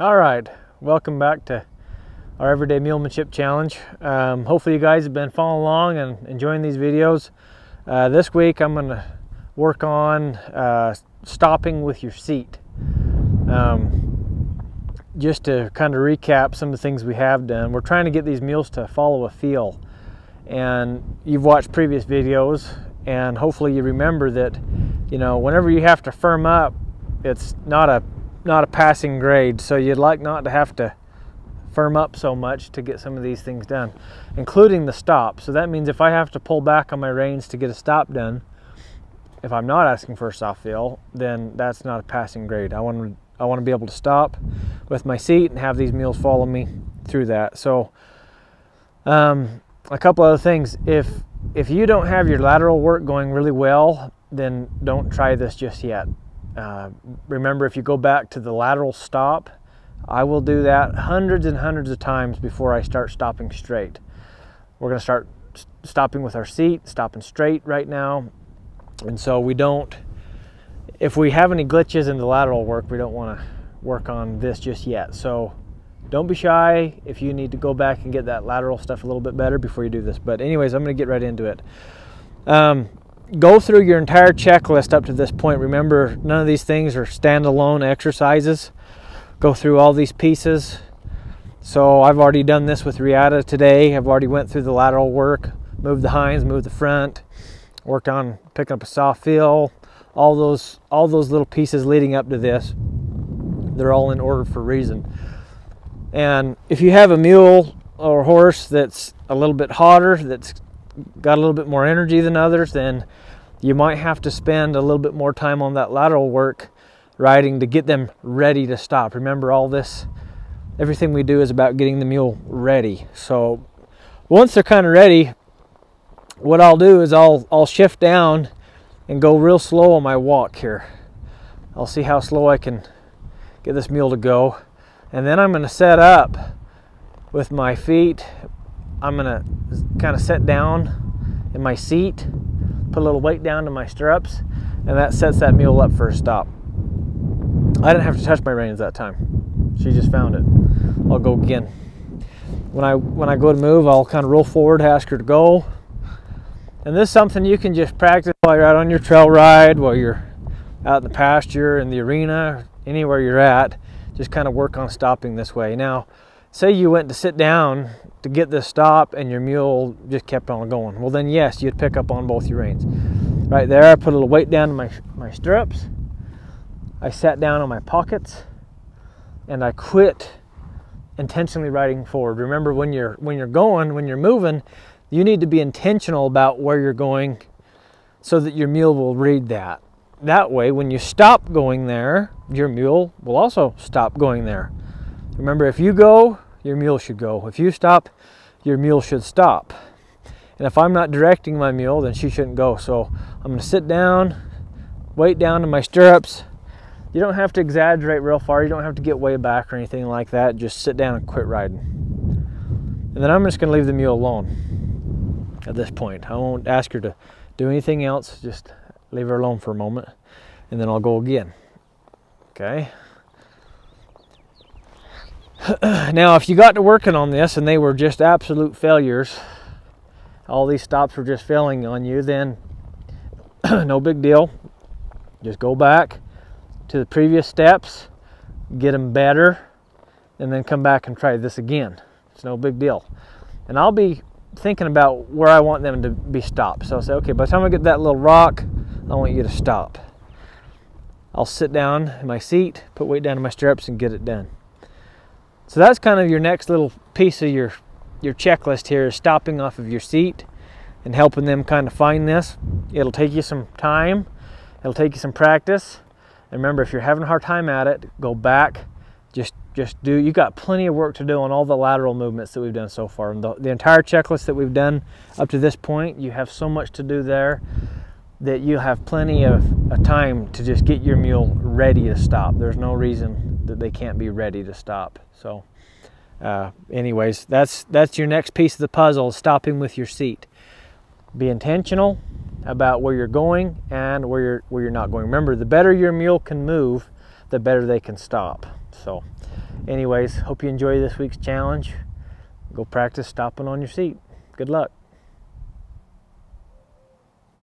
All right, welcome back to our Everyday Mulemanship Challenge. Hopefully you guys have been following along and enjoying these videos. This week I'm going to work on stopping with your seat. Just to kind of recap some of the things we have done, we're trying to get these mules to follow a feel. And you've watched previous videos, and hopefully you remember that, you know, whenever you have to firm up, it's not a passing grade, so you'd like not to have to firm up so much to get some of these things done, including the stop. So that means if I have to pull back on my reins to get a stop done, if I'm not asking for a soft feel, then that's not a passing grade. I want to be able to stop with my seat and have these mules follow me through that. So a couple other things. If you don't have your lateral work going really well, then don't try this just yet. Remember, if you go back to the lateral stop, I will do that hundreds and hundreds of times before I start stopping straight. We're going to start stopping with our seat, stopping straight right now. And so we don't, if we have any glitches in the lateral work, we don't want to work on this just yet. So don't be shy if you need to go back and get that lateral stuff a little bit better before you do this. But anyways, I'm going to get right into it. Go through your entire checklist up to this point. Remember, none of these things are standalone exercises. Go through all these pieces. So I've already done this with Riata today. I've already went through the lateral work, moved the hinds, moved the front, worked on picking up a soft feel, all those little pieces leading up to this. They're all in order for a reason. And if you have a mule or horse that's a little bit hotter, that's got a little bit more energy than others, then you might have to spend a little bit more time on that lateral work riding to get them ready to stop. Remember, everything we do is about getting the mule ready. So once they're kind of ready, what I'll do is I'll shift down and go real slow on my walk here. I'll see how slow I can get this mule to go. And then I'm going to set up with my feet. I'm going to kind of sit down in my seat, put a little weight down to my stirrups, and that sets that mule up for a stop. I didn't have to touch my reins that time. She just found it. I'll go again. When I go to move, I'll kind of roll forward, ask her to go. And this is something you can just practice while you're out on your trail ride, while you're out in the pasture, in the arena, anywhere you're at. Just kind of work on stopping this way. Now, say you went to sit down to get this stop and your mule just kept on going. Well, then yes, you'd pick up on both your reins. Right there, I put a little weight down to my stirrups. I sat down on my pockets and I quit intentionally riding forward. Remember, when you're moving, you need to be intentional about where you're going so that your mule will read that. That way, when you stop going there, your mule will also stop going there. Remember, if you go, your mule should go. If you stop, your mule should stop. And if I'm not directing my mule, then she shouldn't go. So I'm going to sit down, weight down to my stirrups. You don't have to exaggerate real far. You don't have to get way back or anything like that. Just sit down and quit riding. And then I'm just going to leave the mule alone at this point. I won't ask her to do anything else. Just leave her alone for a moment, and then I'll go again. Okay. Now, if you got to working on this and they were just absolute failures, all these stops were just failing on you, then no big deal. Just go back to the previous steps, get them better, and then come back and try this again. It's no big deal. And I'll be thinking about where I want them to be stopped. So I'll say, okay, by the time I get that little rock, I want you to stop. I'll sit down in my seat, put weight down to my stirrups, and get it done. So that's kind of your next little piece of your checklist here, is stopping off of your seat and helping them kind of find this. It'll take you some time. It'll take you some practice. And remember, if you're having a hard time at it, go back. Just do. You got plenty of work to do on all the lateral movements that we've done so far. And the entire checklist that we've done up to this point, you have so much to do there that you have plenty of time to just get your mule ready to stop. There's no reason that they can't be ready to stop. So anyways, that's your next piece of the puzzle, stopping with your seat. Be intentional about where you're going and where you're not going. Remember, the better your mule can move, the better they can stop. So anyways, hope you enjoy this week's challenge. Go practice stopping on your seat. Good luck.